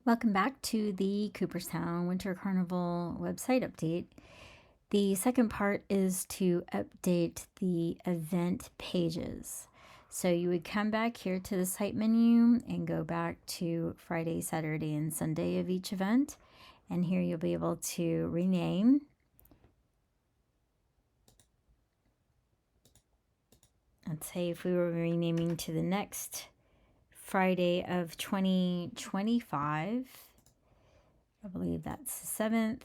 Welcome back to the Cooperstown Winter Carnival website update. The second part is to update the event pages. So you would come back here to the site menu and go back to Friday, Saturday, and Sunday of each event. And here you'll be able to rename. Let's say if we were renaming to the next Friday of 2025, I believe that's the 7th.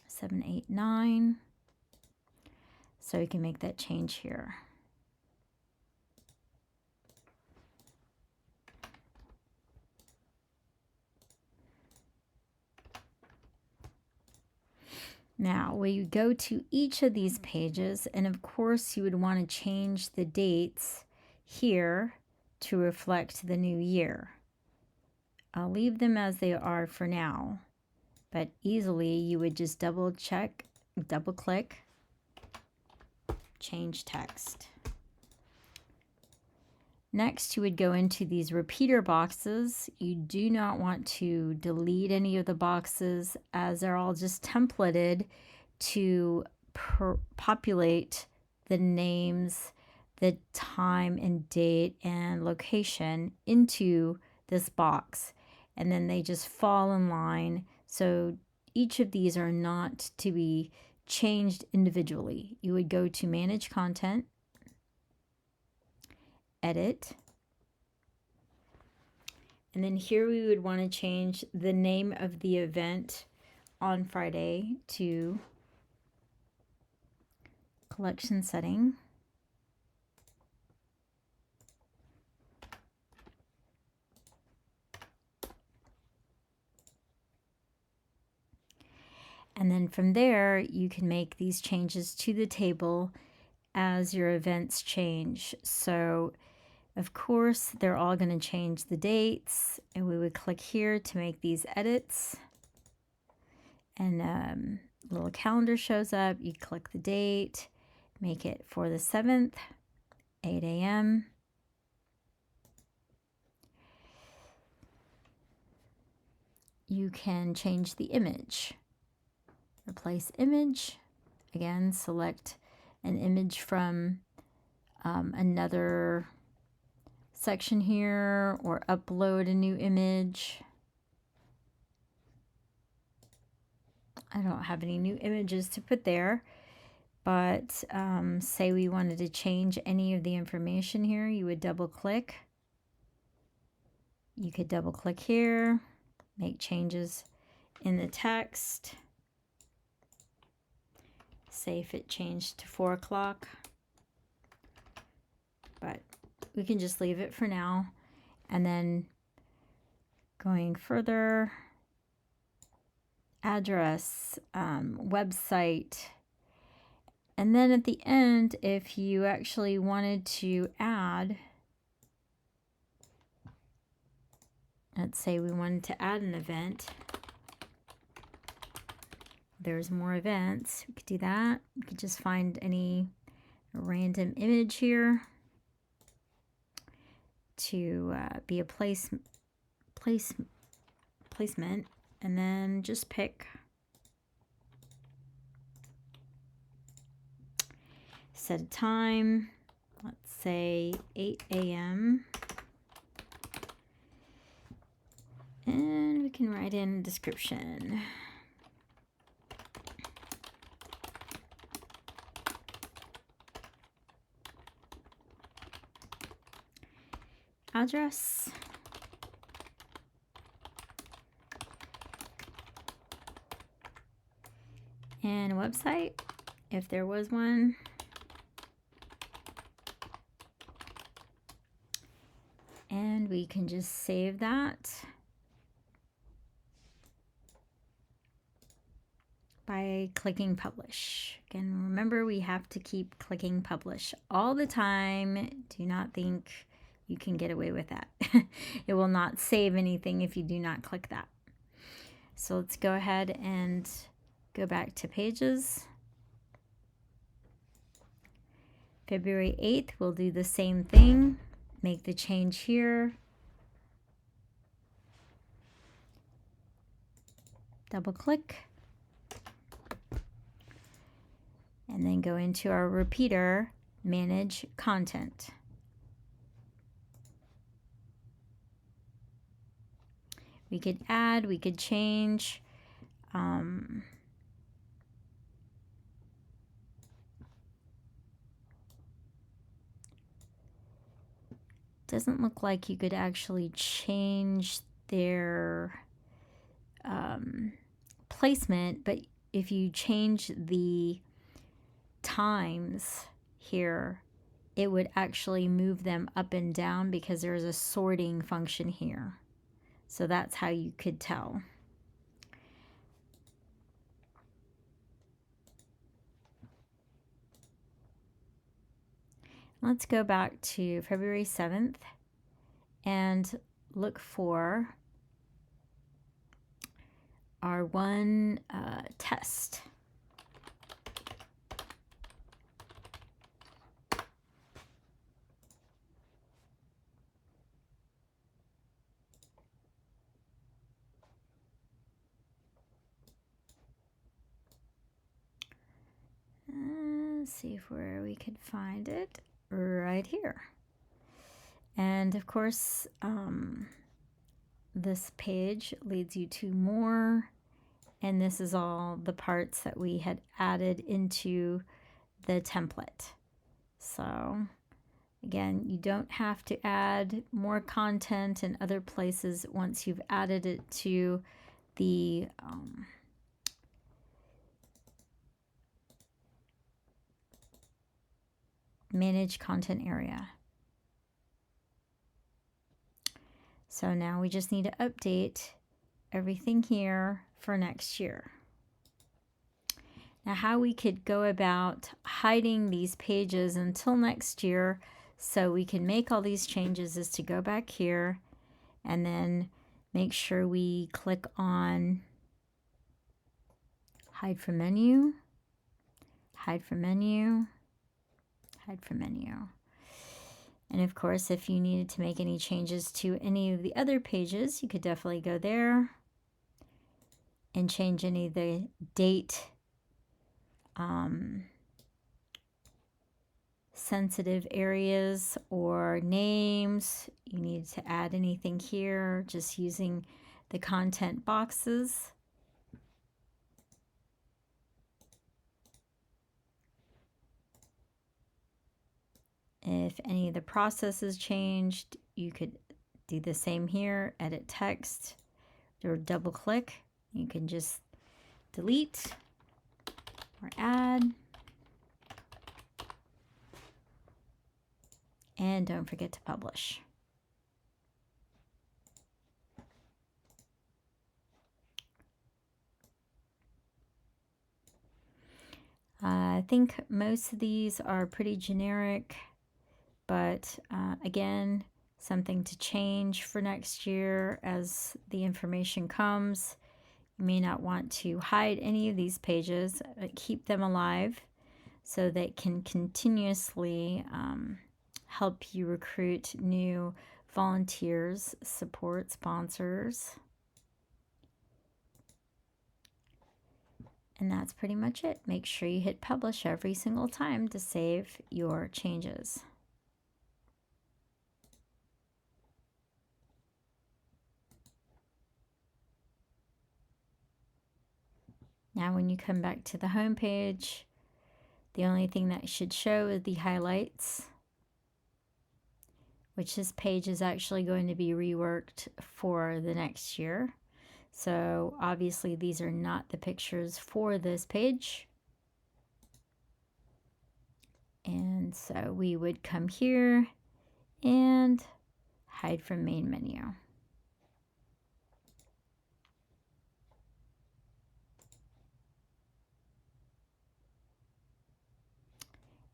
Seven, 8, 9. So we can make that change here. Now, we go to each of these pages, and of course, you would want to change the dates here to reflect the new year. I'll leave them as they are for now, but easily you would just double click, change text. Next, you would go into these repeater boxes. You do not want to delete any of the boxes as they're all just templated to populate the names, the time and date and location into this box. And then they just fall in line. So each of these are not to be changed individually. You would go to Manage Content, Edit, and then here we would want to change the name of the event on Friday to Collection Setting. And then from there, you can make these changes to the table as your events change. So of course, they're all going to change the dates, and we would click here to make these edits. And a little calendar shows up. You click the date, make it for the 7th, 8 a.m. You can change the image. Replace image. Again, select an image from another section here, or upload a new image. I don't have any new images to put there, but say we wanted to change any of the information here, you would double click. You could double click here, make changes in the text. Say if it changed to 4 o'clock, but we can just leave it for now. And then going further, address, website. And then at the end, if you actually wanted to add, let's say we wanted to add an event. There's more events. We could do that. We could just find any random image here to be a placement, and then just pick. Set a time, let's say 8 a.m. And we can write in a description. Address. And a website, if there was one. And we can just save that by clicking publish. Again, remember, we have to keep clicking publish all the time. Do not think you can get away with that. It will not save anything if you do not click that. So let's go ahead and go back to pages. February 8th, we'll do the same thing. Make the change here. Double click. And then go into our repeater, manage content. We could add, we could change. Doesn't look like you could actually change their placement, but if you change the times here, it would actually move them up and down because there's a sorting function here. So that's how you could tell. Let's go back to February 7th and look for our one test. Let's see where we could find it. Right here. And of course, this page leads you to more, and this is all the parts that we had added into the template. So again, you don't have to add more content in other places once you've added it to the manage content area. So now we just need to update everything here for next year. Now how we could go about hiding these pages until next year so we can make all these changes is to go back here and then make sure we click on hide from menu, hide from menu, hide from menu. And of course, if you needed to make any changes to any of the other pages, you could definitely go there and change any of the date sensitive areas or names. You need to add anything here just using the content boxes. If any of the processes changed, you could do the same here, edit text, or double click. You can just delete or add. And don't forget to publish. I think most of these are pretty generic, but again, something to change for next year as the information comes. You may not want to hide any of these pages, but keep them alive so they can continuously help you recruit new volunteers, support sponsors. And that's pretty much it. Make sure you hit publish every single time to save your changes. Now when you come back to the home page, the only thing that should show is the highlights, which this page is actually going to be reworked for the next year. So obviously these are not the pictures for this page. And so we would come here and hide from main menu.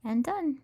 And done.